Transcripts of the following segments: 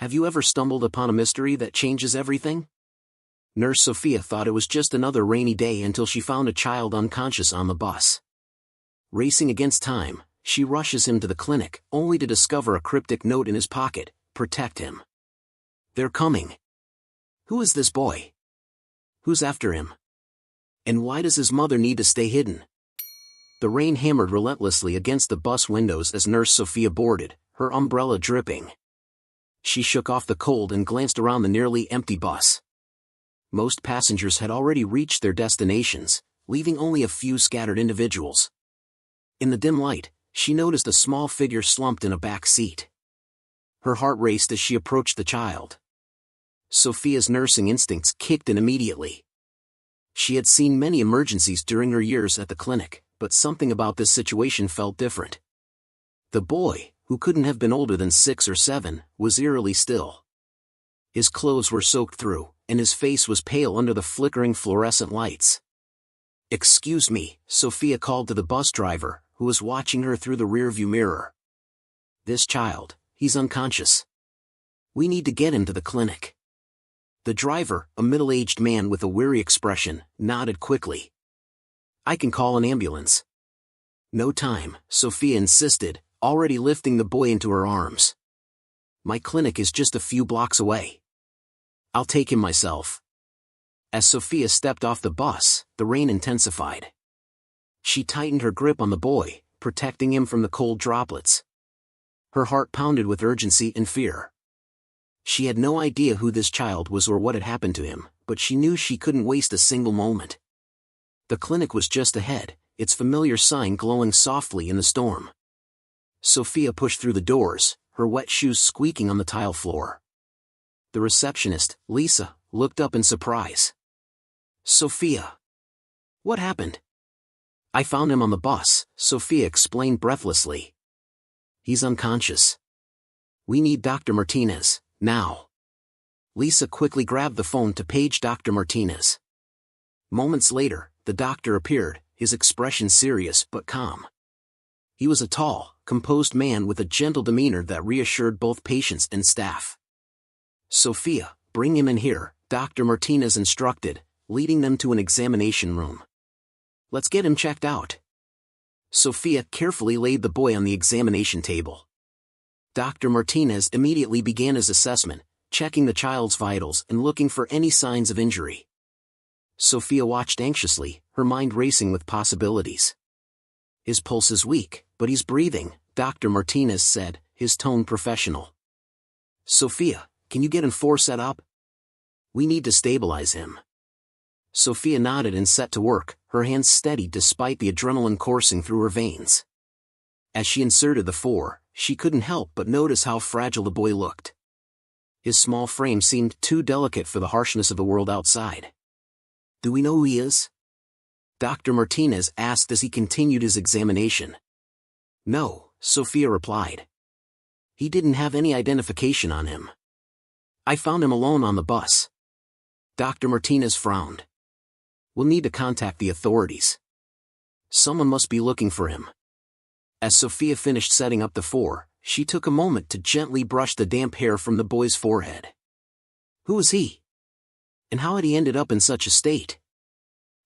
Have you ever stumbled upon a mystery that changes everything? Nurse Sophia thought it was just another rainy day until she found a child unconscious on the bus. Racing against time, she rushes him to the clinic, only to discover a cryptic note in his pocket: "Protect him. They're coming." Who is this boy? Who's after him? And why does his mother need to stay hidden? The rain hammered relentlessly against the bus windows as Nurse Sophia boarded, her umbrella dripping. She shook off the cold and glanced around the nearly empty bus. Most passengers had already reached their destinations, leaving only a few scattered individuals. In the dim light, she noticed a small figure slumped in a back seat. Her heart raced as she approached the child. Sophia's nursing instincts kicked in immediately. She had seen many emergencies during her years at the clinic, but something about this situation felt different. The boy, who couldn't have been older than 6 or 7, was eerily still. His clothes were soaked through, and his face was pale under the flickering fluorescent lights. "Excuse me," Sophia called to the bus driver, who was watching her through the rearview mirror. "This child, he's unconscious. We need to get him to the clinic." The driver, a middle-aged man with a weary expression, nodded quickly. "I can call an ambulance." "No time," Sophia insisted, already lifting the boy into her arms. "My clinic is just a few blocks away. I'll take him myself." As Sophia stepped off the bus, the rain intensified. She tightened her grip on the boy, protecting him from the cold droplets. Her heart pounded with urgency and fear. She had no idea who this child was or what had happened to him, but she knew she couldn't waste a single moment. The clinic was just ahead, its familiar sign glowing softly in the storm. Sophia pushed through the doors, her wet shoes squeaking on the tile floor. The receptionist, Lisa, looked up in surprise. "Sophia. What happened?" "I found him on the bus," Sophia explained breathlessly. "He's unconscious. We need Dr. Martinez, now." Lisa quickly grabbed the phone to page Dr. Martinez. Moments later, the doctor appeared, his expression serious but calm. He was a tall, composed man with a gentle demeanor that reassured both patients and staff. "Sophia, bring him in here," Dr. Martinez instructed, leading them to an examination room. "Let's get him checked out." Sophia carefully laid the boy on the examination table. Dr. Martinez immediately began his assessment, checking the child's vitals and looking for any signs of injury. Sophia watched anxiously, her mind racing with possibilities. "His pulse is weak, but he's breathing," Dr. Martinez said, his tone professional. "Sophia, can you get N4 set up? We need to stabilize him." Sophia nodded and set to work, her hands steady despite the adrenaline coursing through her veins. As she inserted the 4, she couldn't help but notice how fragile the boy looked. His small frame seemed too delicate for the harshness of the world outside. "Do we know who he is?" Dr. Martinez asked as he continued his examination. "No," Sophia replied. "He didn't have any identification on him. I found him alone on the bus." Dr. Martinez frowned. "We'll need to contact the authorities. Someone must be looking for him." As Sophia finished setting up the 4, she took a moment to gently brush the damp hair from the boy's forehead. Who was he? And how had he ended up in such a state?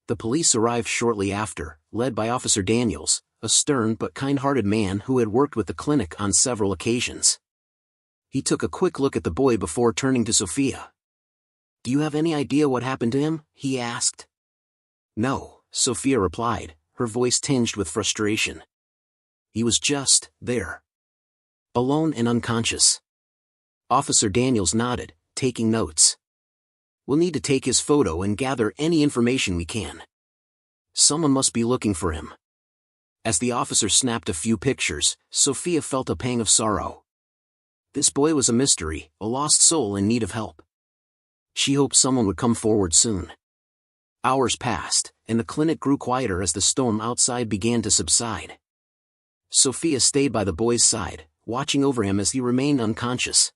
The police arrived shortly after, led by Officer Daniels, a stern but kind-hearted man who had worked with the clinic on several occasions. He took a quick look at the boy before turning to Sophia. "Do you have any idea what happened to him?" he asked. "No," Sophia replied, her voice tinged with frustration. "He was just there. Alone and unconscious." Officer Daniels nodded, taking notes. "We'll need to take his photo and gather any information we can. Someone must be looking for him." As the officer snapped a few pictures, Sophia felt a pang of sorrow. This boy was a mystery, a lost soul in need of help. She hoped someone would come forward soon. Hours passed, and the clinic grew quieter as the storm outside began to subside. Sophia stayed by the boy's side, watching over him as he remained unconscious.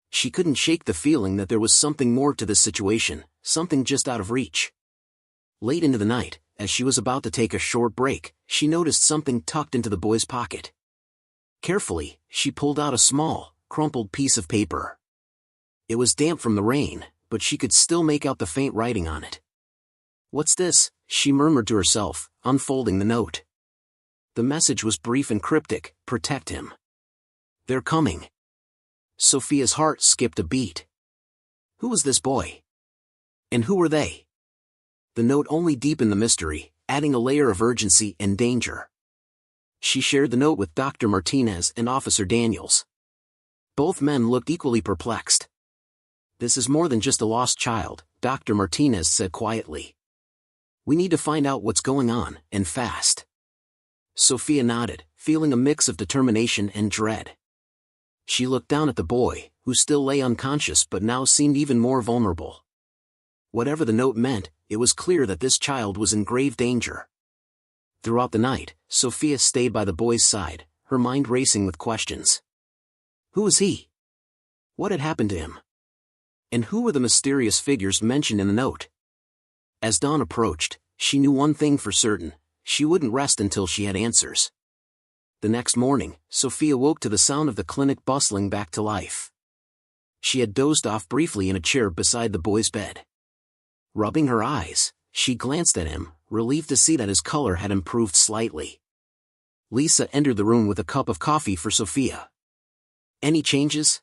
She couldn't shake the feeling that there was something more to this situation, something just out of reach. Late into the night, as she was about to take a short break, she noticed something tucked into the boy's pocket. Carefully, she pulled out a small, crumpled piece of paper. It was damp from the rain, but she could still make out the faint writing on it. "What's this?" she murmured to herself, unfolding the note. The message was brief and cryptic: "Protect him. They're coming." Sophia's heart skipped a beat. Who was this boy? And who were they? The note only deepened the mystery, adding a layer of urgency and danger. She shared the note with Dr. Martinez and Officer Daniels. Both men looked equally perplexed. "This is more than just a lost child," Dr. Martinez said quietly. "We need to find out what's going on, and fast." Sophia nodded, feeling a mix of determination and dread. She looked down at the boy, who still lay unconscious but now seemed even more vulnerable. Whatever the note meant, it was clear that this child was in grave danger. Throughout the night, Sophia stayed by the boy's side, her mind racing with questions. Who was he? What had happened to him? And who were the mysterious figures mentioned in the note? As dawn approached, she knew one thing for certain: she wouldn't rest until she had answers. The next morning, Sophia woke to the sound of the clinic bustling back to life. She had dozed off briefly in a chair beside the boy's bed. Rubbing her eyes, she glanced at him, relieved to see that his color had improved slightly. Lisa entered the room with a cup of coffee for Sophia. "Any changes?"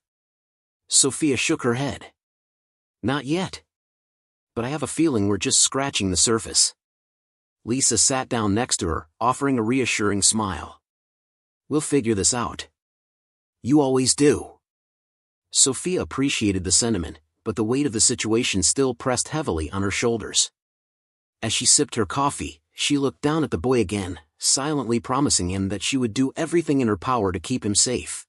Sophia shook her head. "Not yet. But I have a feeling we're just scratching the surface." Lisa sat down next to her, offering a reassuring smile. "We'll figure this out." "You always do." Sophia appreciated the sentiment, but the weight of the situation still pressed heavily on her shoulders. As she sipped her coffee, she looked down at the boy again, silently promising him that she would do everything in her power to keep him safe.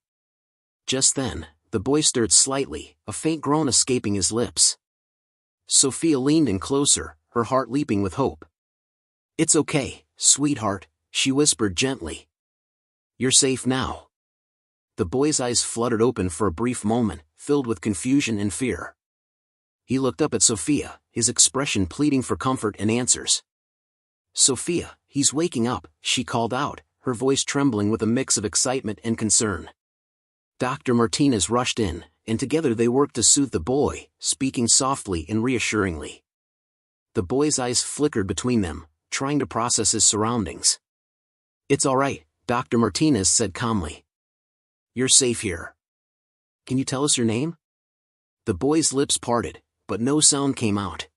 Just then, the boy stirred slightly, a faint groan escaping his lips. Sophia leaned in closer, her heart leaping with hope. "It's okay, sweetheart," she whispered gently. "You're safe now." The boy's eyes fluttered open for a brief moment, filled with confusion and fear. He looked up at Sophia, his expression pleading for comfort and answers. "Sophia, he's waking up," she called out, her voice trembling with a mix of excitement and concern. Dr. Martinez rushed in, and together they worked to soothe the boy, speaking softly and reassuringly. The boy's eyes flickered between them, trying to process his surroundings. "It's all right," Dr. Martinez said calmly. "You're safe here. Can you tell us your name?" The boy's lips parted, but no sound came out.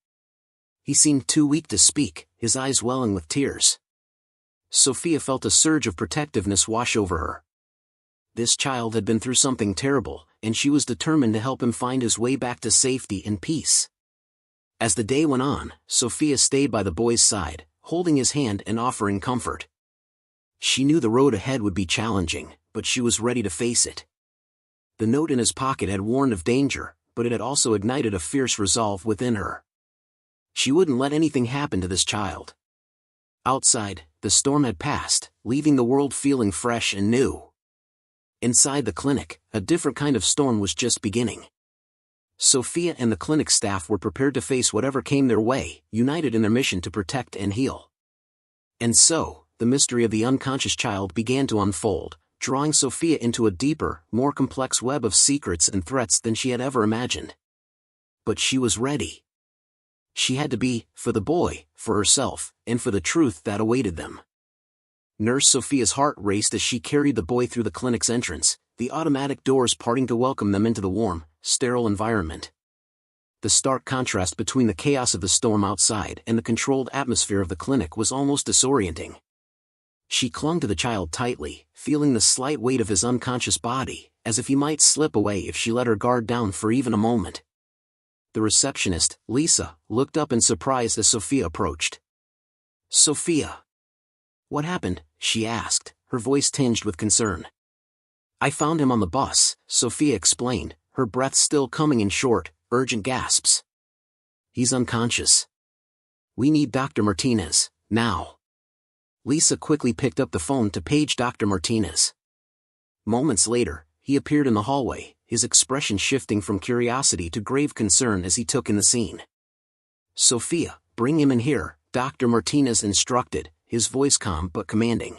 He seemed too weak to speak, his eyes welling with tears. Sophia felt a surge of protectiveness wash over her. This child had been through something terrible, and she was determined to help him find his way back to safety and peace. As the day went on, Sophia stayed by the boy's side, holding his hand and offering comfort. She knew the road ahead would be challenging, but she was ready to face it. The note in his pocket had warned of danger, but it had also ignited a fierce resolve within her. She wouldn't let anything happen to this child. Outside, the storm had passed, leaving the world feeling fresh and new. Inside the clinic, a different kind of storm was just beginning. Sophia and the clinic staff were prepared to face whatever came their way, united in their mission to protect and heal. And so, the mystery of the unconscious child began to unfold, drawing Sophia into a deeper, more complex web of secrets and threats than she had ever imagined. But she was ready. She had to be, for the boy, for herself, and for the truth that awaited them. Nurse Sophia's heart raced as she carried the boy through the clinic's entrance, the automatic doors parting to welcome them into the warm, sterile environment. The stark contrast between the chaos of the storm outside and the controlled atmosphere of the clinic was almost disorienting. She clung to the child tightly, feeling the slight weight of his unconscious body, as if he might slip away if she let her guard down for even a moment. The receptionist, Lisa, looked up in surprise as Sophia approached. "Sophia. What happened?" she asked, her voice tinged with concern. "I found him on the bus," Sophia explained, her breath still coming in short, urgent gasps. "He's unconscious. We need Dr. Martinez, now." Lisa quickly picked up the phone to page Dr. Martinez. Moments later, he appeared in the hallway, his expression shifting from curiosity to grave concern as he took in the scene. "Sophia, bring him in here," Dr. Martinez instructed, his voice calm but commanding.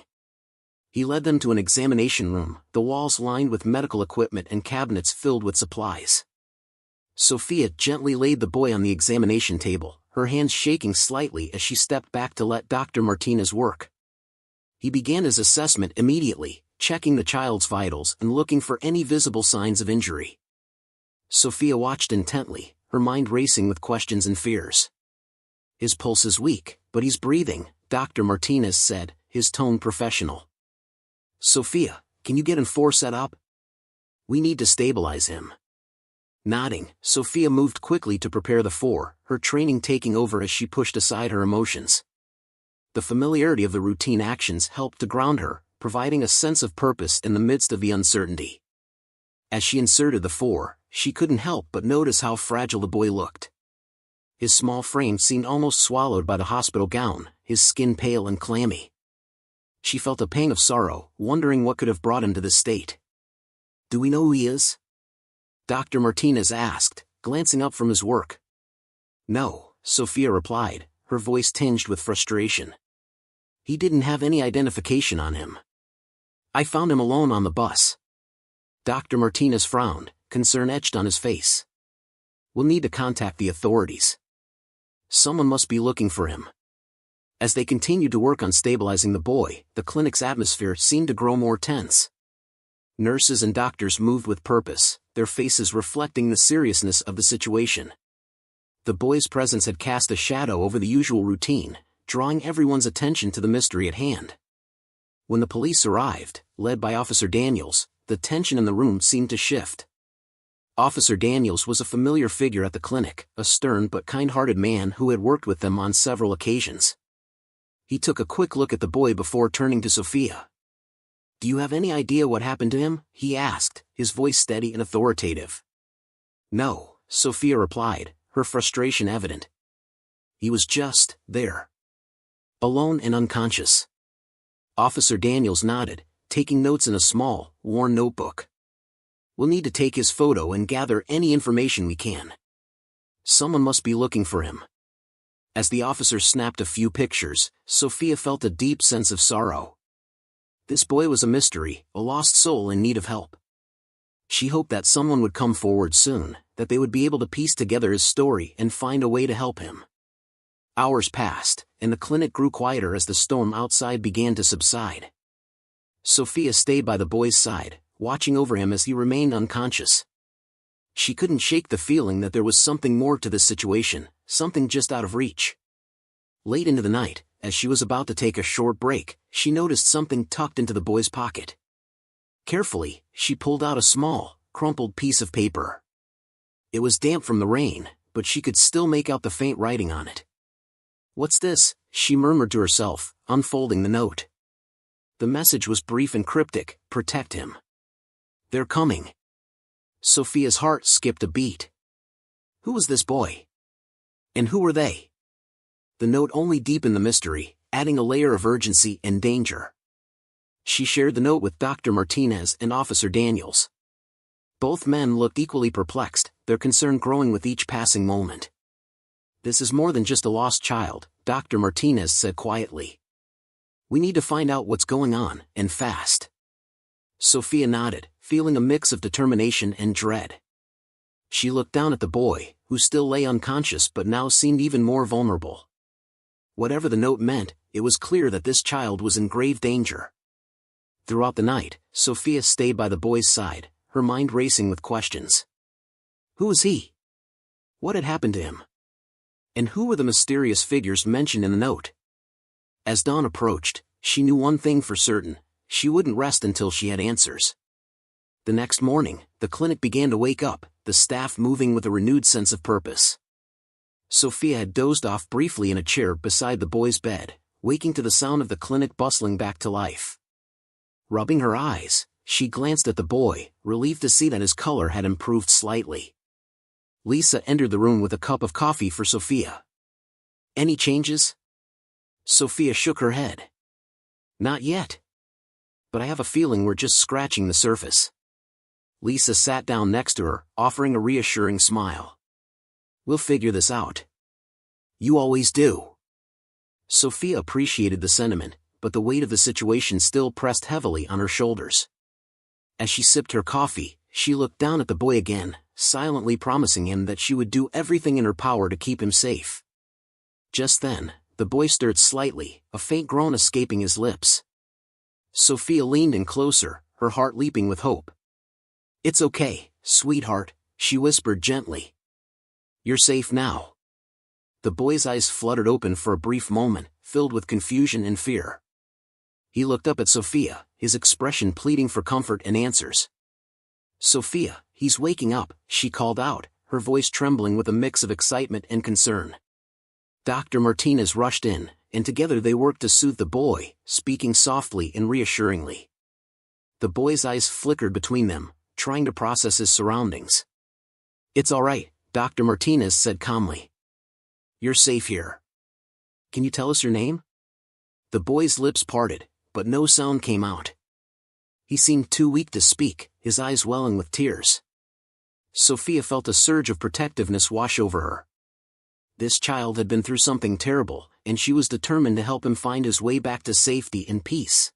He led them to an examination room, the walls lined with medical equipment and cabinets filled with supplies. Sophia gently laid the boy on the examination table, her hands shaking slightly as she stepped back to let Dr. Martinez work. He began his assessment immediately, checking the child's vitals and looking for any visible signs of injury. Sophia watched intently, her mind racing with questions and fears. "His pulse is weak, but he's breathing," Dr. Martinez said, his tone professional. "Sophia, can you get N4 set up? We need to stabilize him." Nodding, Sophia moved quickly to prepare the 4, her training taking over as she pushed aside her emotions. The familiarity of the routine actions helped to ground her, providing a sense of purpose in the midst of the uncertainty. As she inserted the 4, she couldn't help but notice how fragile the boy looked. His small frame seemed almost swallowed by the hospital gown, his skin pale and clammy. She felt a pang of sorrow, wondering what could have brought him to this state. "Do we know who he is?" Dr. Martinez asked, glancing up from his work. "No," Sophia replied, her voice tinged with frustration. "He didn't have any identification on him. I found him alone on the bus." Dr. Martinez frowned, concern etched on his face. "We'll need to contact the authorities. Someone must be looking for him." As they continued to work on stabilizing the boy, the clinic's atmosphere seemed to grow more tense. Nurses and doctors moved with purpose, their faces reflecting the seriousness of the situation. The boy's presence had cast a shadow over the usual routine, drawing everyone's attention to the mystery at hand. When the police arrived, led by Officer Daniels, the tension in the room seemed to shift. Officer Daniels was a familiar figure at the clinic, a stern but kind-hearted man who had worked with them on several occasions. He took a quick look at the boy before turning to Sophia. "Do you have any idea what happened to him?" he asked, his voice steady and authoritative. "No," Sophia replied, her frustration evident. "He was just there. Alone and unconscious." Officer Daniels nodded, taking notes in a small, worn notebook. "We'll need to take his photo and gather any information we can. Someone must be looking for him." As the officer snapped a few pictures, Sophia felt a deep sense of sorrow. This boy was a mystery, a lost soul in need of help. She hoped that someone would come forward soon, that they would be able to piece together his story and find a way to help him. Hours passed, and the clinic grew quieter as the storm outside began to subside. Sophia stayed by the boy's side, watching over him as he remained unconscious. She couldn't shake the feeling that there was something more to this situation, something just out of reach. Late into the night, as she was about to take a short break, she noticed something tucked into the boy's pocket. Carefully, she pulled out a small, crumpled piece of paper. It was damp from the rain, but she could still make out the faint writing on it. "What's this?" she murmured to herself, unfolding the note. The message was brief and cryptic: "Protect him. They're coming." Sophia's heart skipped a beat. Who was this boy? And who were they? The note only deepened the mystery, adding a layer of urgency and danger. She shared the note with Dr. Martinez and Officer Daniels. Both men looked equally perplexed, their concern growing with each passing moment. "This is more than just a lost child," Dr. Martinez said quietly. "We need to find out what's going on, and fast." Sophia nodded, feeling a mix of determination and dread. She looked down at the boy, who still lay unconscious but now seemed even more vulnerable. Whatever the note meant, it was clear that this child was in grave danger. Throughout the night, Sophia stayed by the boy's side, her mind racing with questions. Who was he? What had happened to him? And who were the mysterious figures mentioned in the note? As dawn approached, she knew one thing for certain: she wouldn't rest until she had answers. The next morning, the clinic began to wake up, the staff moving with a renewed sense of purpose. Sophia had dozed off briefly in a chair beside the boy's bed, waking to the sound of the clinic bustling back to life. Rubbing her eyes, she glanced at the boy, relieved to see that his color had improved slightly. Lisa entered the room with a cup of coffee for Sophia. "Any changes?" Sophia shook her head. "Not yet. But I have a feeling we're just scratching the surface." Lisa sat down next to her, offering a reassuring smile. "We'll figure this out." "You always do." Sophia appreciated the sentiment, but the weight of the situation still pressed heavily on her shoulders. As she sipped her coffee, she looked down at the boy again, silently promising him that she would do everything in her power to keep him safe. Just then, the boy stirred slightly, a faint groan escaping his lips. Sophia leaned in closer, her heart leaping with hope. "It's okay, sweetheart," she whispered gently. "You're safe now." The boy's eyes fluttered open for a brief moment, filled with confusion and fear. He looked up at Sophia, his expression pleading for comfort and answers. "Sophia, he's waking up," she called out, her voice trembling with a mix of excitement and concern. Dr. Martinez rushed in, and together they worked to soothe the boy, speaking softly and reassuringly. The boy's eyes flickered between them, trying to process his surroundings. "It's all right," Dr. Martinez said calmly. "You're safe here. Can you tell us your name?" The boy's lips parted, but no sound came out. He seemed too weak to speak, his eyes welling with tears. Sophia felt a surge of protectiveness wash over her. This child had been through something terrible, and she was determined to help him find his way back to safety and peace.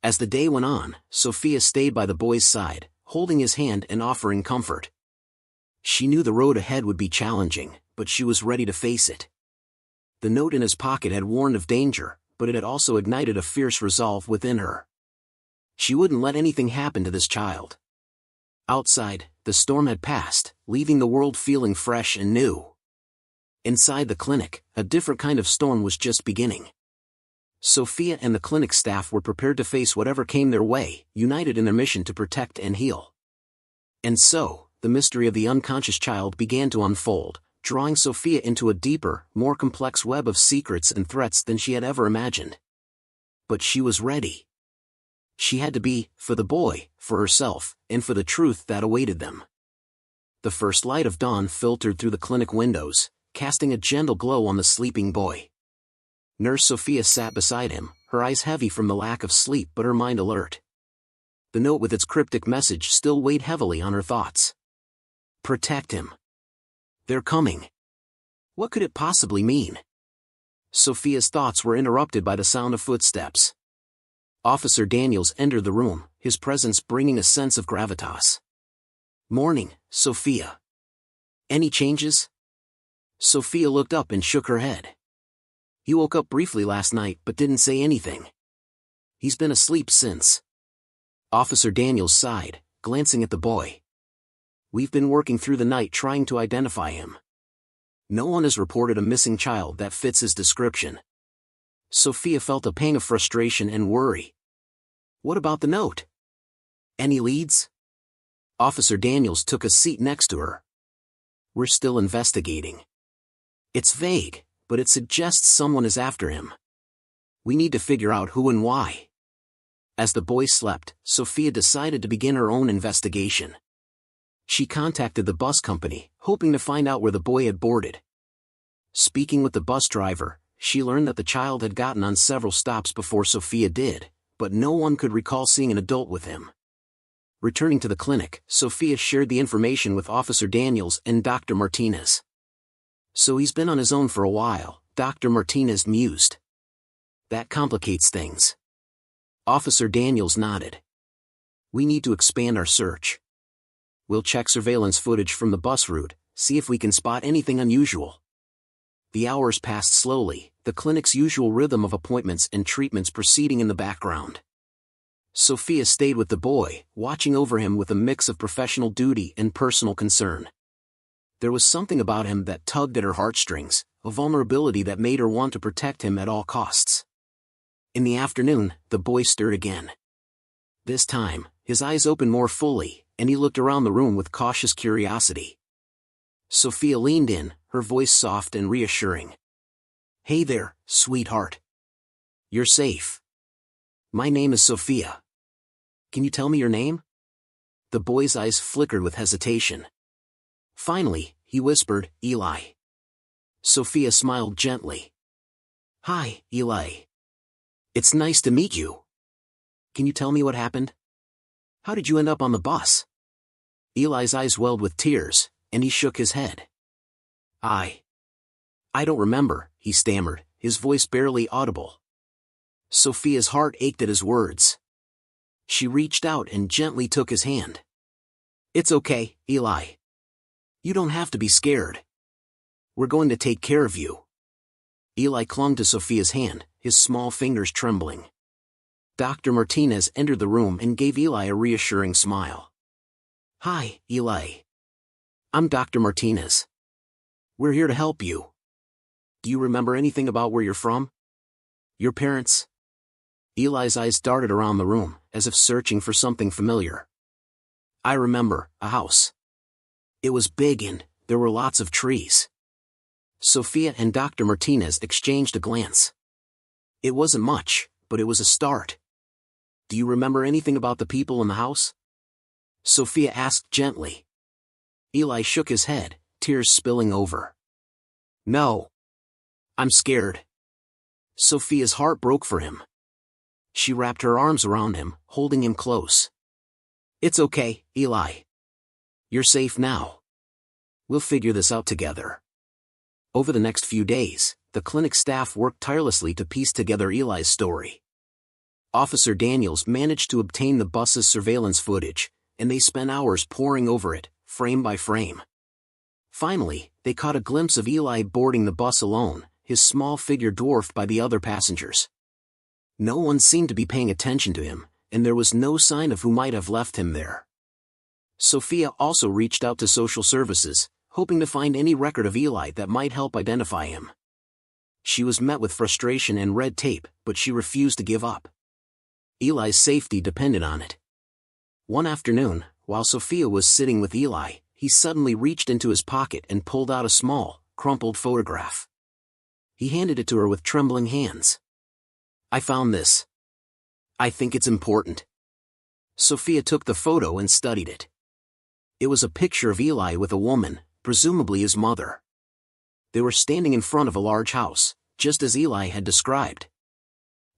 As the day went on, Sophia stayed by the boy's side, holding his hand and offering comfort. She knew the road ahead would be challenging, but she was ready to face it. The note in his pocket had warned of danger, but it had also ignited a fierce resolve within her. She wouldn't let anything happen to this child. Outside, the storm had passed, leaving the world feeling fresh and new. Inside the clinic, a different kind of storm was just beginning. Sophia and the clinic staff were prepared to face whatever came their way, united in their mission to protect and heal. And so, the mystery of the unconscious child began to unfold, drawing Sophia into a deeper, more complex web of secrets and threats than she had ever imagined. But she was ready. She had to be, for the boy, for herself, and for the truth that awaited them. The first light of dawn filtered through the clinic windows, casting a gentle glow on the sleeping boy. Nurse Sophia sat beside him, her eyes heavy from the lack of sleep but her mind alert. The note with its cryptic message still weighed heavily on her thoughts. Protect him. They're coming. What could it possibly mean? Sophia's thoughts were interrupted by the sound of footsteps. Officer Daniels entered the room, his presence bringing a sense of gravitas. "Morning, Sophia. Any changes?" Sophia looked up and shook her head. "He woke up briefly last night but didn't say anything. He's been asleep since." Officer Daniels sighed, glancing at the boy. "We've been working through the night trying to identify him. No one has reported a missing child that fits his description." Sophia felt a pang of frustration and worry. "What about the note? Any leads?" Officer Daniels took a seat next to her. "We're still investigating. It's vague, but it suggests someone is after him. We need to figure out who and why." As the boy slept, Sophia decided to begin her own investigation. She contacted the bus company, hoping to find out where the boy had boarded. Speaking with the bus driver, she learned that the child had gotten on several stops before Sophia did, but no one could recall seeing an adult with him. Returning to the clinic, Sophia shared the information with Officer Daniels and Dr. Martinez. "So he's been on his own for a while," Dr. Martinez mused. "That complicates things." Officer Daniels nodded. "We need to expand our search. We'll check surveillance footage from the bus route, see if we can spot anything unusual." The hours passed slowly, the clinic's usual rhythm of appointments and treatments proceeding in the background. Sophia stayed with the boy, watching over him with a mix of professional duty and personal concern. There was something about him that tugged at her heartstrings, a vulnerability that made her want to protect him at all costs. In the afternoon, the boy stirred again. This time, his eyes opened more fully, and he looked around the room with cautious curiosity. Sophia leaned in, her voice soft and reassuring. "Hey there, sweetheart. You're safe. My name is Sophia. Can you tell me your name?" The boy's eyes flickered with hesitation. Finally, he whispered, "Eli." Sophia smiled gently. "Hi, Eli. It's nice to meet you. Can you tell me what happened? How did you end up on the bus?" Eli's eyes welled with tears, and he shook his head. I don't remember," he stammered, his voice barely audible. Sophia's heart ached at his words. She reached out and gently took his hand. It's okay, Eli. You don't have to be scared. We're going to take care of you. Eli clung to Sophia's hand, his small fingers trembling. Dr. Martinez entered the room and gave Eli a reassuring smile. Hi, Eli. I'm Dr. Martinez. We're here to help you. Do you remember anything about where you're from? Your parents? Eli's eyes darted around the room, as if searching for something familiar. I remember, a house. It was big and there were lots of trees. Sophia and Dr. Martinez exchanged a glance. It wasn't much, but it was a start. Do you remember anything about the people in the house? Sophia asked gently. Eli shook his head, tears spilling over. No. I'm scared. Sophia's heart broke for him. She wrapped her arms around him, holding him close. It's okay, Eli. You're safe now. We'll figure this out together. Over the next few days, the clinic staff worked tirelessly to piece together Eli's story. Officer Daniels managed to obtain the bus's surveillance footage, and they spent hours poring over it, frame by frame. Finally, they caught a glimpse of Eli boarding the bus alone, his small figure dwarfed by the other passengers. No one seemed to be paying attention to him, and there was no sign of who might have left him there. Sophia also reached out to social services, hoping to find any record of Eli that might help identify him. She was met with frustration and red tape, but she refused to give up. Eli's safety depended on it. One afternoon, while Sophia was sitting with Eli, he suddenly reached into his pocket and pulled out a small, crumpled photograph. He handed it to her with trembling hands. I found this. I think it's important. Sophia took the photo and studied it. It was a picture of Eli with a woman, presumably his mother. They were standing in front of a large house, just as Eli had described.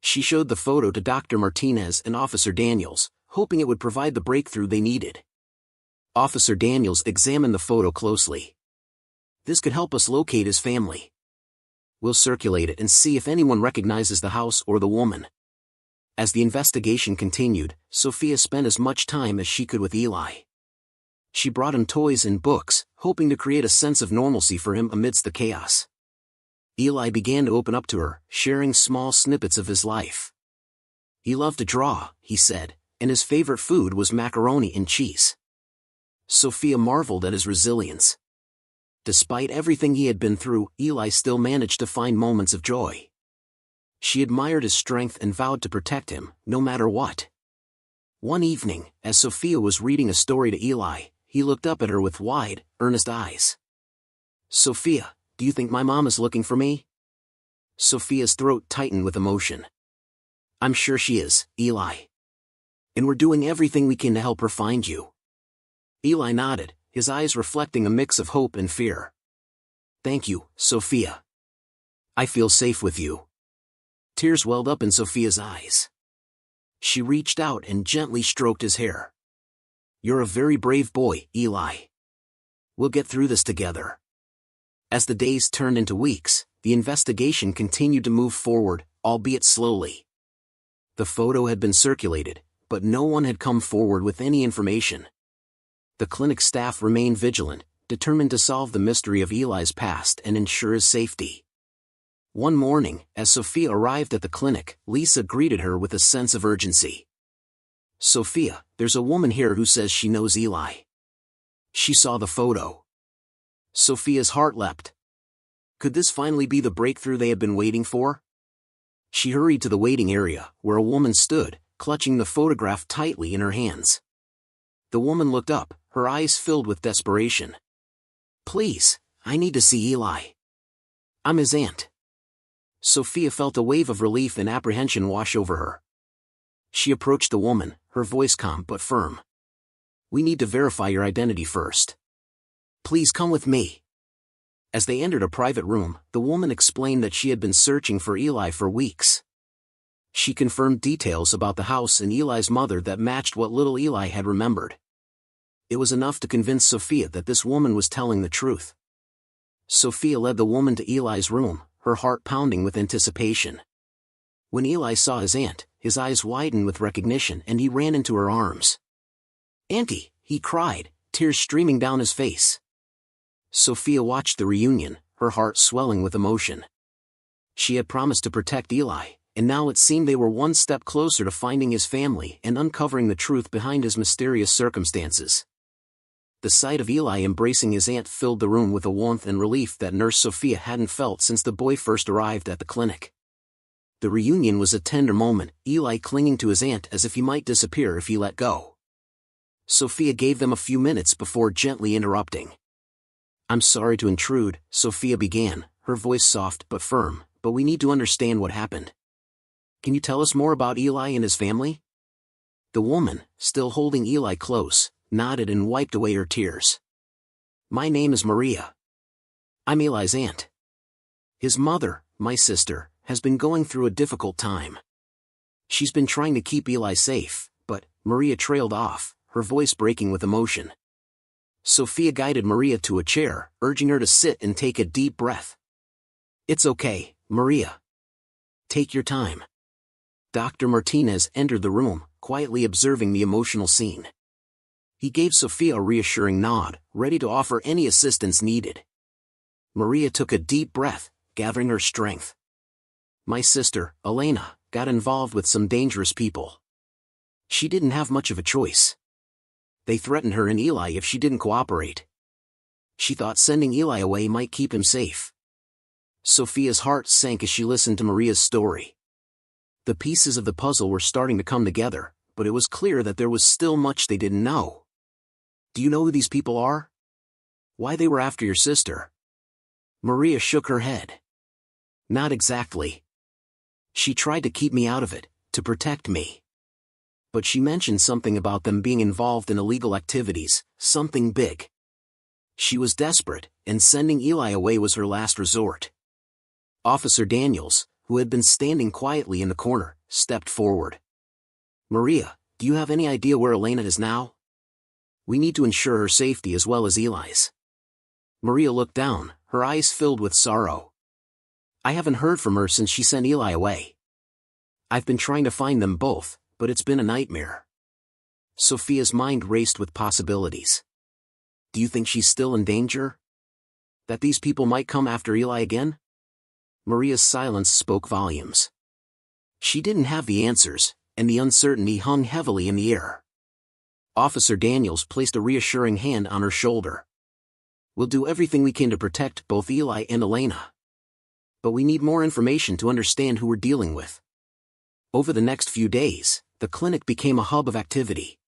She showed the photo to Dr. Martinez and Officer Daniels, hoping it would provide the breakthrough they needed. Officer Daniels examined the photo closely. This could help us locate his family. We'll circulate it and see if anyone recognizes the house or the woman. As the investigation continued, Sophia spent as much time as she could with Eli. She brought him toys and books, hoping to create a sense of normalcy for him amidst the chaos. Eli began to open up to her, sharing small snippets of his life. He loved to draw, he said, and his favorite food was macaroni and cheese. Sophia marveled at his resilience. Despite everything he had been through, Eli still managed to find moments of joy. She admired his strength and vowed to protect him, no matter what. One evening, as Sophia was reading a story to Eli, he looked up at her with wide, earnest eyes. Sophia, do you think my mom is looking for me? Sophia's throat tightened with emotion. I'm sure she is, Eli. And we're doing everything we can to help her find you. Eli nodded, his eyes reflecting a mix of hope and fear. Thank you, Sophia. I feel safe with you. Tears welled up in Sophia's eyes. She reached out and gently stroked his hair. You're a very brave boy, Eli. We'll get through this together. As the days turned into weeks, the investigation continued to move forward, albeit slowly. The photo had been circulated, but no one had come forward with any information. The clinic staff remained vigilant, determined to solve the mystery of Eli's past and ensure his safety. One morning, as Sophia arrived at the clinic, Lisa greeted her with a sense of urgency. Sophia, there's a woman here who says she knows Eli. She saw the photo. Sophia's heart leapt. Could this finally be the breakthrough they had been waiting for? She hurried to the waiting area, where a woman stood, clutching the photograph tightly in her hands. The woman looked up, her eyes filled with desperation. Please, I need to see Eli. I'm his aunt. Sophia felt a wave of relief and apprehension wash over her. She approached the woman, her voice calm but firm. We need to verify your identity first. Please come with me. As they entered a private room, the woman explained that she had been searching for Eli for weeks. She confirmed details about the house and Eli's mother that matched what little Eli had remembered. It was enough to convince Sophia that this woman was telling the truth. Sophia led the woman to Eli's room, her heart pounding with anticipation. When Eli saw his aunt, his eyes widened with recognition and he ran into her arms. Auntie, he cried, tears streaming down his face. Sophia watched the reunion, her heart swelling with emotion. She had promised to protect Eli, and now it seemed they were one step closer to finding his family and uncovering the truth behind his mysterious circumstances. The sight of Eli embracing his aunt filled the room with a warmth and relief that Nurse Sophia hadn't felt since the boy first arrived at the clinic. The reunion was a tender moment, Eli clinging to his aunt as if he might disappear if he let go. Sophia gave them a few minutes before gently interrupting. "I'm sorry to intrude," Sophia began, her voice soft but firm, "but we need to understand what happened. Can you tell us more about Eli and his family?" The woman, still holding Eli close, nodded and wiped away her tears. "My name is Maria. I'm Eli's aunt. His mother, my sister, has been going through a difficult time. She's been trying to keep Eli safe, but," Maria trailed off, her voice breaking with emotion. Sophia guided Maria to a chair, urging her to sit and take a deep breath. "It's okay, Maria. Take your time." Dr. Martinez entered the room, quietly observing the emotional scene. He gave Sophia a reassuring nod, ready to offer any assistance needed. Maria took a deep breath, gathering her strength. "My sister, Elena, got involved with some dangerous people. She didn't have much of a choice. They threatened her and Eli if she didn't cooperate. She thought sending Eli away might keep him safe." Sophia's heart sank as she listened to Maria's story. The pieces of the puzzle were starting to come together, but it was clear that there was still much they didn't know. "Do you know who these people are? Why they were after your sister?" Maria shook her head. "Not exactly. She tried to keep me out of it, to protect me. But she mentioned something about them being involved in illegal activities, something big. She was desperate, and sending Eli away was her last resort." Officer Daniels, who had been standing quietly in the corner, stepped forward. "Maria, do you have any idea where Elena is now? We need to ensure her safety as well as Eli's." Maria looked down, her eyes filled with sorrow. "I haven't heard from her since she sent Eli away. I've been trying to find them both, but it's been a nightmare." Sophia's mind raced with possibilities. "Do you think she's still in danger? That these people might come after Eli again?" Maria's silence spoke volumes. She didn't have the answers, and the uncertainty hung heavily in the air. Officer Daniels placed a reassuring hand on her shoulder. "We'll do everything we can to protect both Eli and Elena. But we need more information to understand who we're dealing with." Over the next few days, the clinic became a hub of activity.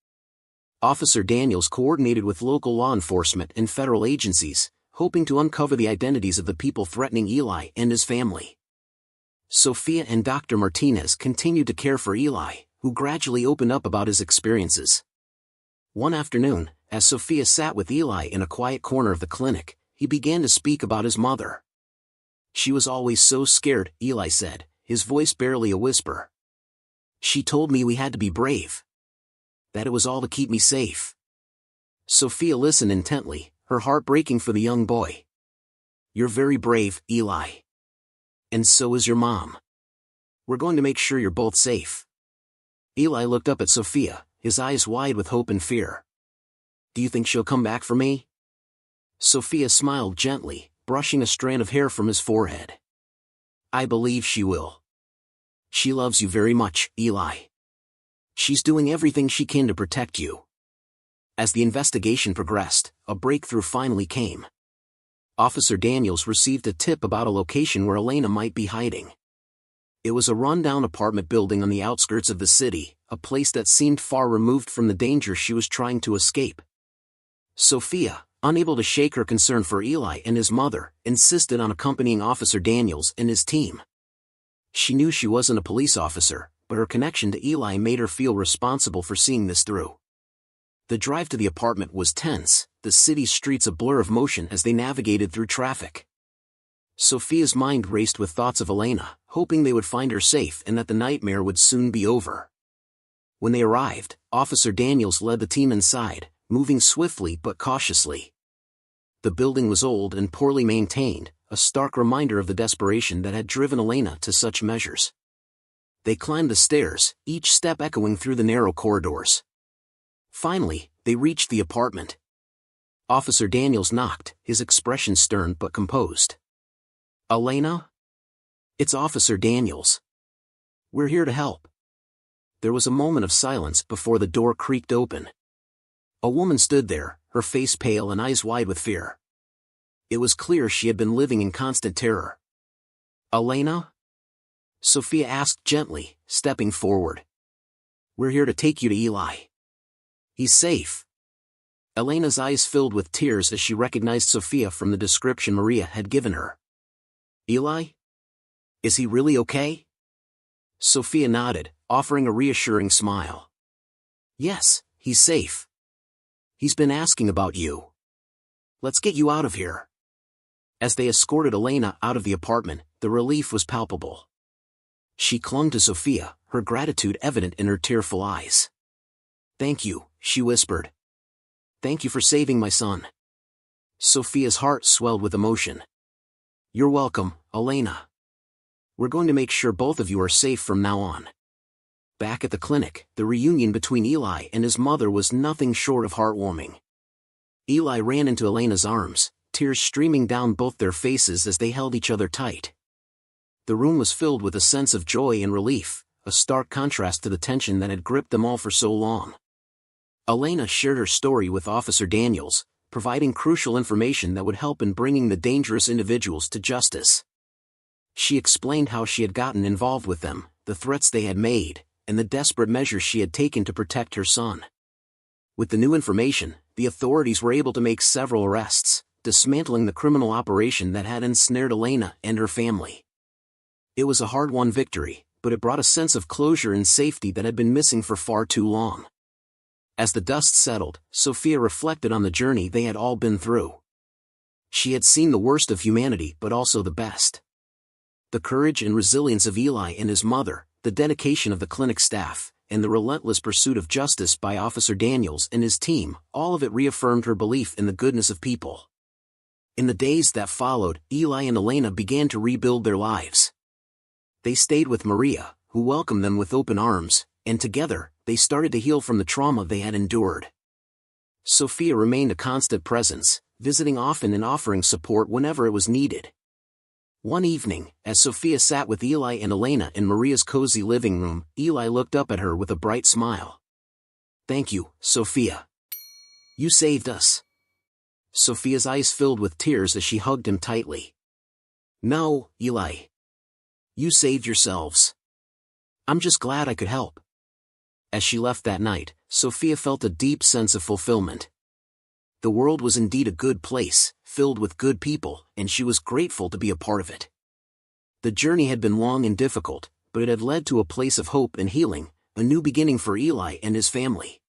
Officer Daniels coordinated with local law enforcement and federal agencies, hoping to uncover the identities of the people threatening Eli and his family. Sophia and Dr. Martinez continued to care for Eli, who gradually opened up about his experiences. One afternoon, as Sophia sat with Eli in a quiet corner of the clinic, he began to speak about his mother. "She was always so scared," Eli said, his voice barely a whisper. "She told me we had to be brave. That it was all to keep me safe." Sophia listened intently, her heart breaking for the young boy. "You're very brave, Eli. And so is your mom. We're going to make sure you're both safe." Eli looked up at Sophia, his eyes wide with hope and fear. "Do you think she'll come back for me?" Sophia smiled gently, brushing a strand of hair from his forehead. "I believe she will. She loves you very much, Eli. She's doing everything she can to protect you." As the investigation progressed, a breakthrough finally came. Officer Daniels received a tip about a location where Elena might be hiding. It was a run-down apartment building on the outskirts of the city, a place that seemed far removed from the danger she was trying to escape. Sophia, unable to shake her concern for Eli and his mother, insisted on accompanying Officer Daniels and his team. She knew she wasn't a police officer, but her connection to Eli made her feel responsible for seeing this through. The drive to the apartment was tense, the city's streets a blur of motion as they navigated through traffic. Sophia's mind raced with thoughts of Elena, hoping they would find her safe and that the nightmare would soon be over. When they arrived, Officer Daniels led the team inside, moving swiftly but cautiously. The building was old and poorly maintained, a stark reminder of the desperation that had driven Elena to such measures. They climbed the stairs, each step echoing through the narrow corridors. Finally, they reached the apartment. Officer Daniels knocked, his expression stern but composed. "Elena? It's Officer Daniels. We're here to help." There was a moment of silence before the door creaked open. A woman stood there, her face pale and eyes wide with fear. It was clear she had been living in constant terror. "Elena?" Sophia asked gently, stepping forward. "We're here to take you to Eli. He's safe." Elena's eyes filled with tears as she recognized Sophia from the description Maria had given her. "Eli? Is he really okay?" Sophia nodded, offering a reassuring smile. "Yes, he's safe. He's been asking about you. Let's get you out of here." As they escorted Elena out of the apartment, the relief was palpable. She clung to Sophia, her gratitude evident in her tearful eyes. "Thank you," she whispered. "Thank you for saving my son." Sophia's heart swelled with emotion. "You're welcome, Elena. We're going to make sure both of you are safe from now on." Back at the clinic, the reunion between Eli and his mother was nothing short of heartwarming. Eli ran into Elena's arms, tears streaming down both their faces as they held each other tight. The room was filled with a sense of joy and relief, a stark contrast to the tension that had gripped them all for so long. Elena shared her story with Officer Daniels, providing crucial information that would help in bringing the dangerous individuals to justice. She explained how she had gotten involved with them, the threats they had made, and the desperate measures she had taken to protect her son. With the new information, the authorities were able to make several arrests, dismantling the criminal operation that had ensnared Elena and her family. It was a hard-won victory, but it brought a sense of closure and safety that had been missing for far too long. As the dust settled, Sophia reflected on the journey they had all been through. She had seen the worst of humanity but also the best. The courage and resilience of Eli and his mother, the dedication of the clinic staff, and the relentless pursuit of justice by Officer Daniels and his team, all of it reaffirmed her belief in the goodness of people. In the days that followed, Eli and Elena began to rebuild their lives. They stayed with Maria, who welcomed them with open arms, and together, they started to heal from the trauma they had endured. Sophia remained a constant presence, visiting often and offering support whenever it was needed. One evening, as Sophia sat with Eli and Elena in Maria's cozy living room, Eli looked up at her with a bright smile. "Thank you, Sophia. You saved us." Sophia's eyes filled with tears as she hugged him tightly. "No, Eli. You saved yourselves. I'm just glad I could help." As she left that night, Sophia felt a deep sense of fulfillment. The world was indeed a good place, filled with good people, and she was grateful to be a part of it. The journey had been long and difficult, but it had led to a place of hope and healing, a new beginning for Eli and his family.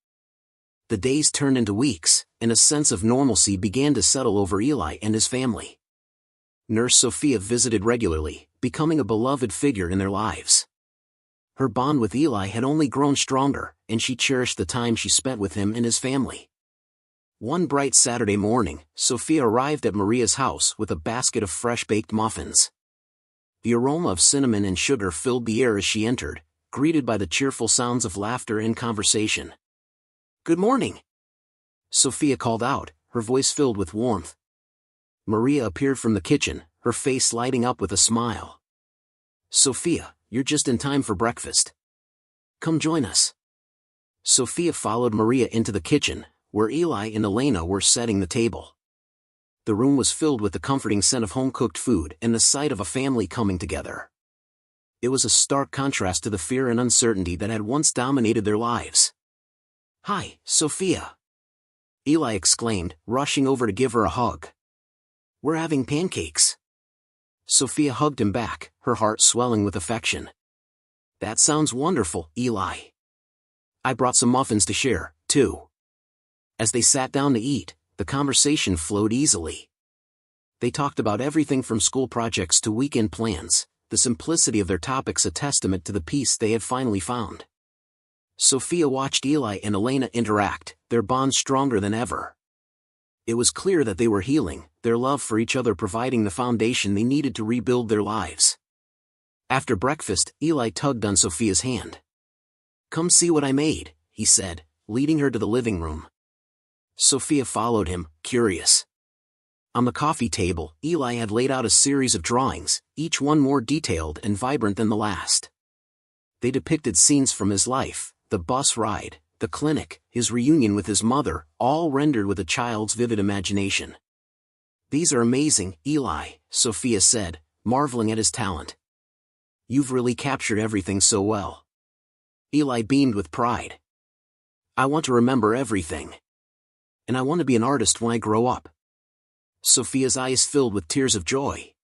The days turned into weeks, and a sense of normalcy began to settle over Eli and his family. Nurse Sophia visited regularly, becoming a beloved figure in their lives. Her bond with Eli had only grown stronger, and she cherished the time she spent with him and his family. One bright Saturday morning, Sophia arrived at Maria's house with a basket of fresh-baked muffins. The aroma of cinnamon and sugar filled the air as she entered, greeted by the cheerful sounds of laughter and conversation. "Good morning," Sophia called out, her voice filled with warmth. Maria appeared from the kitchen, her face lighting up with a smile. "Sophia, you're just in time for breakfast. Come join us." Sophia followed Maria into the kitchen, where Eli and Elena were setting the table. The room was filled with the comforting scent of home-cooked food and the sight of a family coming together. It was a stark contrast to the fear and uncertainty that had once dominated their lives. "Hi, Sophia," Eli exclaimed, rushing over to give her a hug. "We're having pancakes." Sophia hugged him back, her heart swelling with affection. "That sounds wonderful, Eli. I brought some muffins to share, too." As they sat down to eat, the conversation flowed easily. They talked about everything from school projects to weekend plans, the simplicity of their topics a testament to the peace they had finally found. Sophia watched Eli and Elena interact, their bond stronger than ever. It was clear that they were healing, their love for each other providing the foundation they needed to rebuild their lives. After breakfast, Eli tugged on Sophia's hand. "Come see what I made," he said, leading her to the living room. Sophia followed him, curious. On the coffee table, Eli had laid out a series of drawings, each one more detailed and vibrant than the last. They depicted scenes from his life, the bus ride, the clinic, his reunion with his mother, all rendered with a child's vivid imagination. "These are amazing, Eli," Sophia said, marveling at his talent. "You've really captured everything so well." Eli beamed with pride. "I want to remember everything. And I want to be an artist when I grow up." Sophia's eyes filled with tears of joy.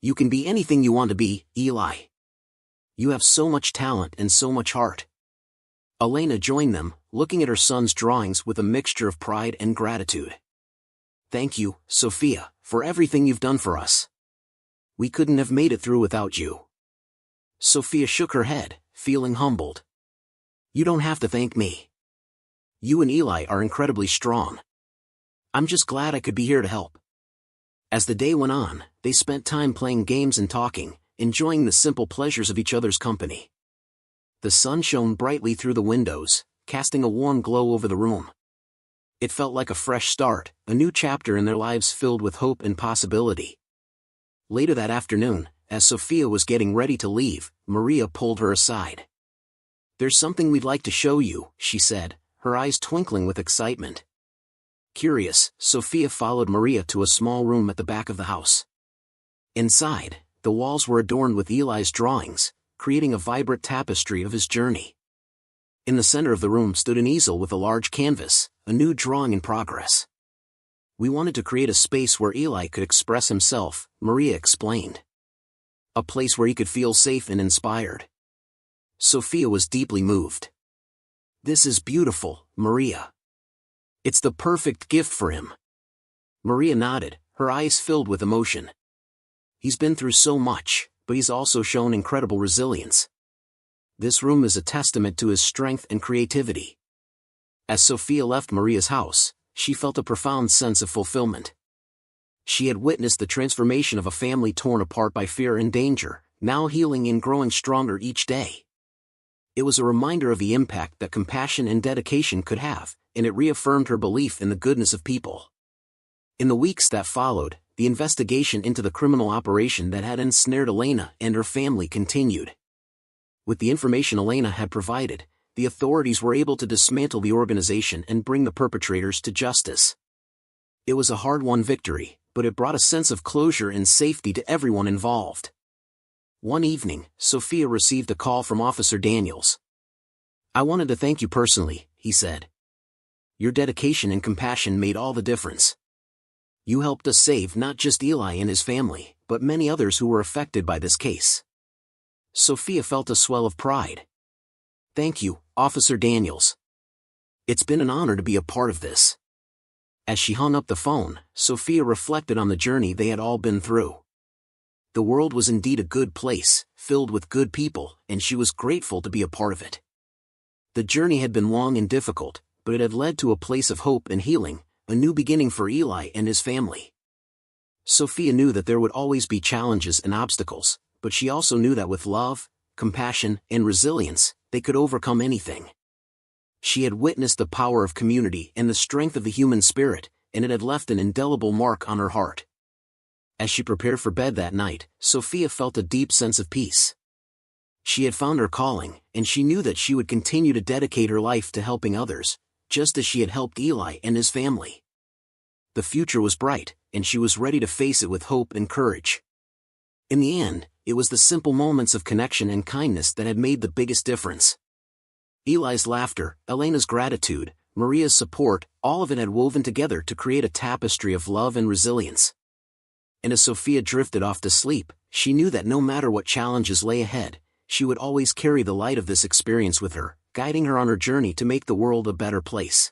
"You can be anything you want to be, Eli. You have so much talent and so much heart." Elena joined them, looking at her son's drawings with a mixture of pride and gratitude. "Thank you, Sophia, for everything you've done for us. We couldn't have made it through without you." Sophia shook her head, feeling humbled. "You don't have to thank me. You and Eli are incredibly strong. I'm just glad I could be here to help." As the day went on, they spent time playing games and talking, enjoying the simple pleasures of each other's company. The sun shone brightly through the windows, casting a warm glow over the room. It felt like a fresh start, a new chapter in their lives filled with hope and possibility. Later that afternoon, as Sophia was getting ready to leave, Maria pulled her aside. "There's something we'd like to show you," she said, her eyes twinkling with excitement. Curious, Sophia followed Maria to a small room at the back of the house. Inside, the walls were adorned with Eli's drawings, creating a vibrant tapestry of his journey. In the center of the room stood an easel with a large canvas, a new drawing in progress. "We wanted to create a space where Eli could express himself," Maria explained. "A place where he could feel safe and inspired." Sophia was deeply moved. "This is beautiful, Maria. It's the perfect gift for him." Maria nodded, her eyes filled with emotion. "He's been through so much, but he's also shown incredible resilience. This room is a testament to his strength and creativity." As Sophia left Maria's house, she felt a profound sense of fulfillment. She had witnessed the transformation of a family torn apart by fear and danger, now healing and growing stronger each day. It was a reminder of the impact that compassion and dedication could have, and it reaffirmed her belief in the goodness of people. In the weeks that followed, the investigation into the criminal operation that had ensnared Elena and her family continued. With the information Elena had provided, the authorities were able to dismantle the organization and bring the perpetrators to justice. It was a hard-won victory, but it brought a sense of closure and safety to everyone involved. One evening, Sophia received a call from Officer Daniels. "I wanted to thank you personally," he said. "Your dedication and compassion made all the difference. You helped us save not just Eli and his family, but many others who were affected by this case." Sophia felt a swell of pride. "Thank you, Officer Daniels. It's been an honor to be a part of this." As she hung up the phone, Sophia reflected on the journey they had all been through. The world was indeed a good place, filled with good people, and she was grateful to be a part of it. The journey had been long and difficult, but it had led to a place of hope and healing, a new beginning for Eli and his family. Sophia knew that there would always be challenges and obstacles, but she also knew that with love, compassion, and resilience, they could overcome anything. She had witnessed the power of community and the strength of the human spirit, and it had left an indelible mark on her heart. As she prepared for bed that night, Sophia felt a deep sense of peace. She had found her calling, and she knew that she would continue to dedicate her life to helping others, just as she had helped Eli and his family. The future was bright, and she was ready to face it with hope and courage. In the end, it was the simple moments of connection and kindness that had made the biggest difference. Eli's laughter, Elena's gratitude, Maria's support, all of it had woven together to create a tapestry of love and resilience. And as Sophia drifted off to sleep, she knew that no matter what challenges lay ahead, she would always carry the light of this experience with her, guiding her on her journey to make the world a better place.